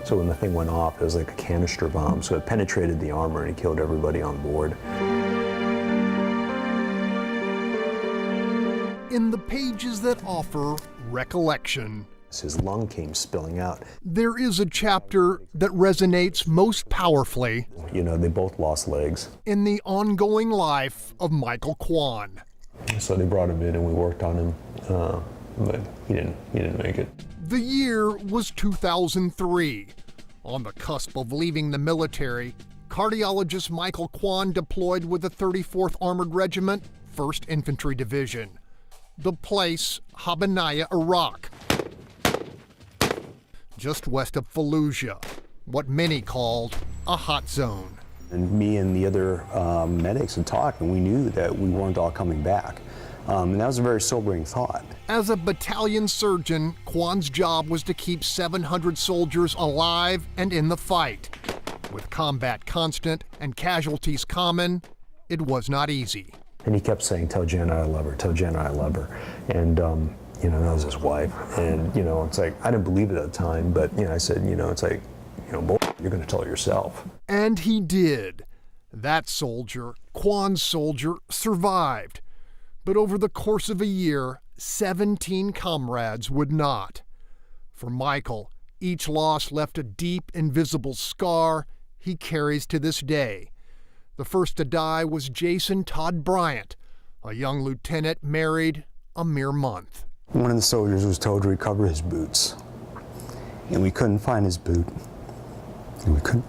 So when the thing went off, it was like a canister bomb, so it penetrated the armor and it killed everybody on board. In the pages that offer recollection, His lung came spilling out. there is a chapter that resonates most powerfully You know, they both lost legs. in the ongoing life of Michael Kwan. So they brought him in and we worked on him, but he didn't make it. The year was 2003. On the cusp of leaving the military, cardiologist Michael Kwan deployed with the 34th Armored Regiment, 1st Infantry Division. The place, Habanaya, Iraq, just west of Fallujah, what many called a hot zone. And me and the other medics had talked, and we knew that we weren't all coming back. And that was a very sobering thought. As a battalion surgeon, Kwan's job was to keep 700 soldiers alive and in the fight. With combat constant and casualties common, it was not easy. And he kept saying, "Tell Jenna I love her, tell Jenna I love her." And, you know, that was his wife. And, you know, it's like, I didn't believe it at the time, but, you know, I said, you know, it's like, you know, boy, you're going to tell her yourself. And he did. That soldier, Kwan's soldier, survived. But over the course of a year, 17 comrades would not. For Michael, each loss left a deep, invisible scar he carries to this day. The first to die was Jason Todd Bryant, a young lieutenant married a mere month. One of the soldiers was told to recover his boots, and we couldn't find his boot. And we couldn't.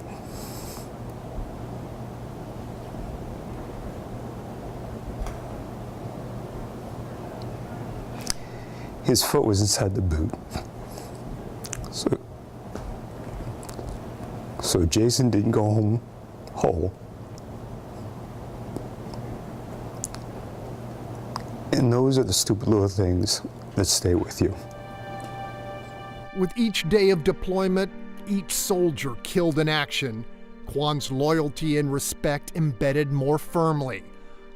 His foot was inside the boot. So Jason didn't go home whole. And those are the stupid little things that stay with you. With each day of deployment, each soldier killed in action, Kwan's loyalty and respect embedded more firmly,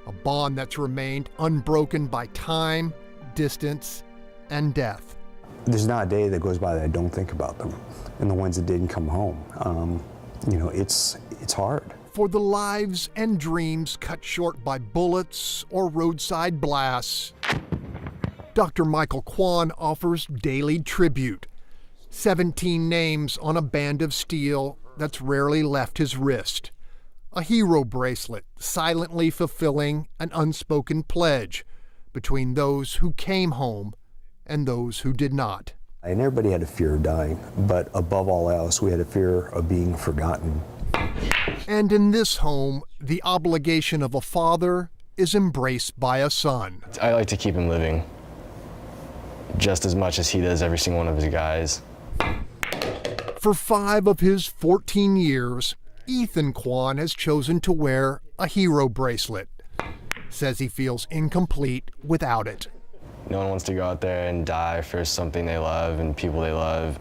a bond that's remained unbroken by time, distance, and death. There's not a day that goes by that I don't think about them, and the ones that didn't come home. You know, it's hard. For the lives and dreams cut short by bullets or roadside blasts, Dr. Michael Kwan offers daily tribute. 17 names on a band of steel that's rarely left his wrist. A hero bracelet silently fulfilling an unspoken pledge between those who came home and those who did not. And everybody had a fear of dying, but above all else, we had a fear of being forgotten. And in this home, the obligation of a father is embraced by a son. I like to keep him living just as much as he does every single one of his guys. For 5 of his 14 years, Ethan Kwan has chosen to wear a hero bracelet. Says he feels incomplete without it. No one wants to go out there and die for something they love and people they love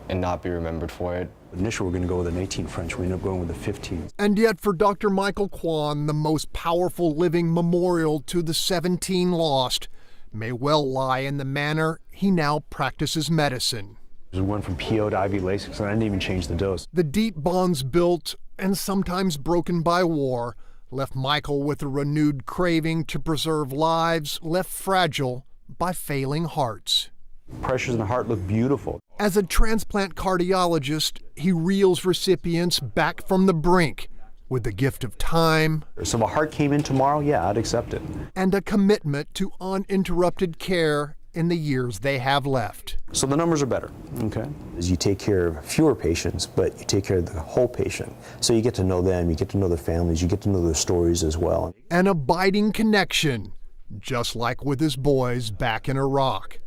and not be remembered for it. Initially, we were going to go with an 18 French. We ended up going with a 15. And yet for Dr. Michael Kwan, the most powerful living memorial to the 17 lost may well lie in the manner he now practices medicine. We went from PO to IV Lasix, and I didn't even change the dose. The deep bonds built and sometimes broken by war left Michael with a renewed craving to preserve lives left fragile by failing hearts. Pressures in the heart look beautiful. As a transplant cardiologist, he reels recipients back from the brink with the gift of time. So if a heart came in tomorrow, yeah, I'd accept it. And a commitment to uninterrupted care in the years they have left. So the numbers are better, okay? As you take care of fewer patients, but you take care of the whole patient. So you get to know them, you get to know their families, you get to know their stories as well. An abiding connection, just like with his boys back in Iraq.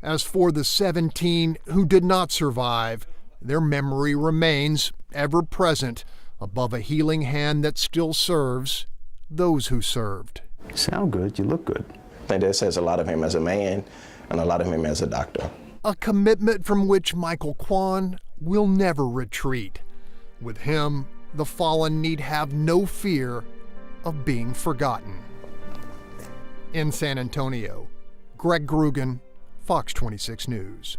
As for the 17 who did not survive, their memory remains ever present above a healing hand that still serves those who served. You sound good, you look good. I think that says a lot of him as a man and a lot of him as a doctor. A commitment from which Michael Kwan will never retreat. With him, the fallen need have no fear of being forgotten. In San Antonio, Greg Grugan, Fox 26 News.